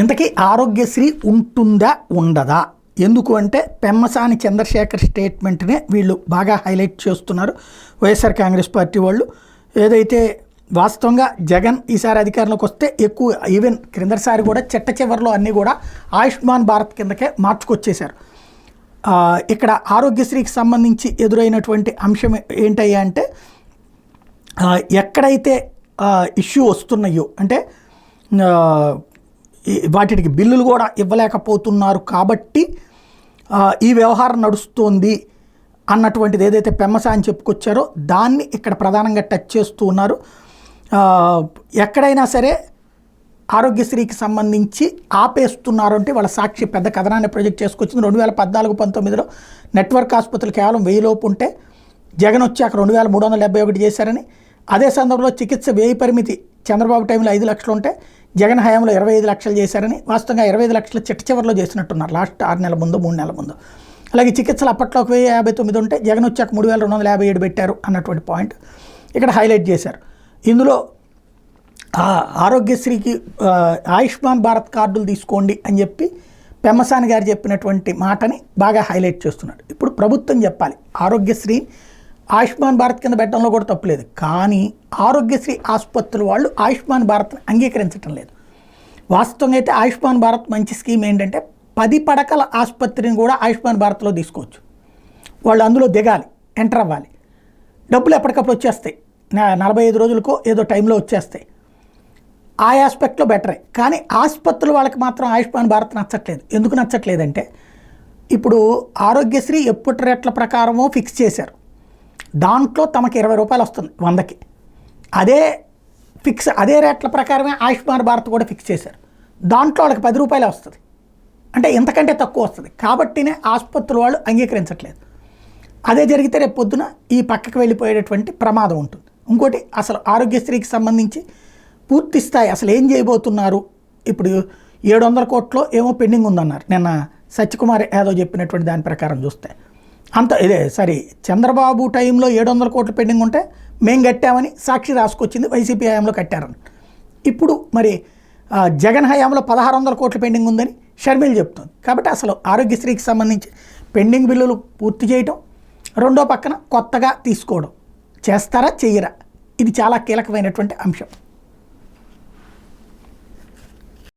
ఇంతకీ ఆరోగ్యశ్రీ ఉంటుందా ఉండదా? ఎందుకు అంటే పెమ్మసాని చంద్రశేఖర్ స్టేట్మెంట్నే వీళ్ళు బాగా హైలైట్ చేస్తున్నారు వైఎస్ఆర్ కాంగ్రెస్ పార్టీ వాళ్ళు. ఏదైతే వాస్తవంగా జగన్ ఈసారి అధికారంలోకి వస్తే ఎక్కువ, ఈవెన్ క్రిందసారి కూడా చిట్ట చివరిలో అన్నీ కూడా ఆయుష్మాన్ భారత్ కిందకే మార్చుకొచ్చేశారు. ఇక్కడ ఆరోగ్యశ్రీకి సంబంధించి ఎదురైనటువంటి అంశం ఏంటయ్యా అంటే, ఎక్కడైతే ఇష్యూ వస్తున్నాయో అంటే వాటికి బిల్లులు కూడా ఇవ్వలేకపోతున్నారు కాబట్టి ఈ వ్యవహారం నడుస్తోంది అన్నటువంటిది ఏదైతే పెమ్మసాని చెప్పుకొచ్చారో దాన్ని ఇక్కడ ప్రధానంగా టచ్ చేస్తూ ఉన్నారు. ఎక్కడైనా సరే ఆరోగ్యశ్రీకి సంబంధించి ఆపేస్తున్నారు అంటే వాళ్ళ సాక్షి పెద్ద కథనాన్ని ప్రొజెక్ట్ చేసుకొచ్చింది. 2014-19లో నెట్వర్క్ ఆసుపత్రులు కేవలం 1000 లోపు ఉంటే జగన్ వచ్చాక 2371 చేశారని, అదే సందర్భంలో చికిత్స వ్యయ పరిమితి చంద్రబాబు టైంలో 5 లక్షలు ఉంటే జగన్ హయాంలో 25 లక్షలు చేశారని, వాస్తవంగా 25 లక్షలు చిట్ట చివరిలో చేసినట్టున్నారు లాస్ట్ 6 నెలల ముందు 3 నెలల ముందు. అలాగే చికిత్సలు అప్పట్లో 1059 ఉంటే జగన్ వచ్చాక 3257 పెట్టారు అన్నటువంటి పాయింట్ ఇక్కడ హైలైట్ చేశారు. ఇందులో ఆరోగ్యశ్రీకి ఆయుష్మాన్ భారత్ కార్డులు తీసుకోండి అని చెప్పి పెమ్మసాని గారు చెప్పినటువంటి మాటని బాగా హైలైట్ చేస్తున్నాడు. ఇప్పుడు ప్రభుత్వం చెప్పాలి, ఆరోగ్యశ్రీ ఆయుష్మాన్ భారత్ కింద పెట్టడంలో కూడా తప్పులేదు, కానీ ఆరోగ్యశ్రీ ఆసుపత్రుల వాళ్ళు ఆయుష్మాన్ భారత్ని అంగీకరించడం లేదు. వాస్తవంగా అయితే ఆయుష్మాన్ భారత్ మంచి స్కీమ్ ఏంటంటే 10 పడకల ఆసుపత్రిని కూడా ఆయుష్మాన్ భారత్లో తీసుకోవచ్చు. వాళ్ళు అందులో దిగాలి, ఎంటర్ అవ్వాలి, డబ్బులు ఎప్పటికప్పుడు వచ్చేస్తాయి, 45 రోజులకో ఏదో టైంలో వచ్చేస్తాయి. ఆ ఆస్పెక్ట్లో బెటరే. కానీ ఆసుపత్రులు వాళ్ళకి మాత్రం ఆయుష్మాన్ భారత్ నచ్చట్లేదు. ఎందుకు నచ్చట్లేదంటే, ఇప్పుడు ఆరోగ్యశ్రీ ఎప్పటి రేట్ల ప్రకారమో ఫిక్స్ చేశారు, దాంట్లో తమకి 20 రూపాయలు వస్తుంది 100కి. అదే రేట్ల ప్రకారమే ఆయుష్మాన్ భారత్ కూడా ఫిక్స్ చేశారు, దాంట్లో వాళ్ళకి 10 రూపాయలే వస్తుంది, అంటే ఇంతకంటే తక్కువ వస్తుంది. కాబట్టినే ఆసుపత్రుల వాళ్ళు అంగీకరించట్లేదు. అదే జరిగితే రేపు పొద్దున ఈ పక్కకు వెళ్ళిపోయేటటువంటి ప్రమాదం ఉంటుంది. ఇంకోటి, అసలు ఆరోగ్యశ్రీకి సంబంధించి పూర్తి స్థాయి అసలు ఏం చేయబోతున్నారు, ఇప్పుడు 700 కోట్లు ఏమో పెండింగ్ ఉందన్నారు నిన్న సత్యకుమార్ యాదవ్ చెప్పినటువంటి దాని ప్రకారం చూస్తే. చంద్రబాబు టైంలో 700 కోట్లు పెండింగ్ ఉంటే మేము కట్టామని సాక్షి రాసుకొచ్చింది, వైసీపీ హయాంలో కట్టారని. ఇప్పుడు మరి జగన్ హయాంలో 1600 కోట్లు పెండింగ్ ఉందని షర్మిల చెప్తుంది. కాబట్టి అసలు ఆరోగ్యశ్రీకి సంబంధించి పెండింగ్ బిల్లులు పూర్తి చేయటం, రెండో పక్కన కొత్తగా తీసుకోవడం, చేస్తారా చెయ్యరా, ఇది చాలా కీలకమైనటువంటి అంశం.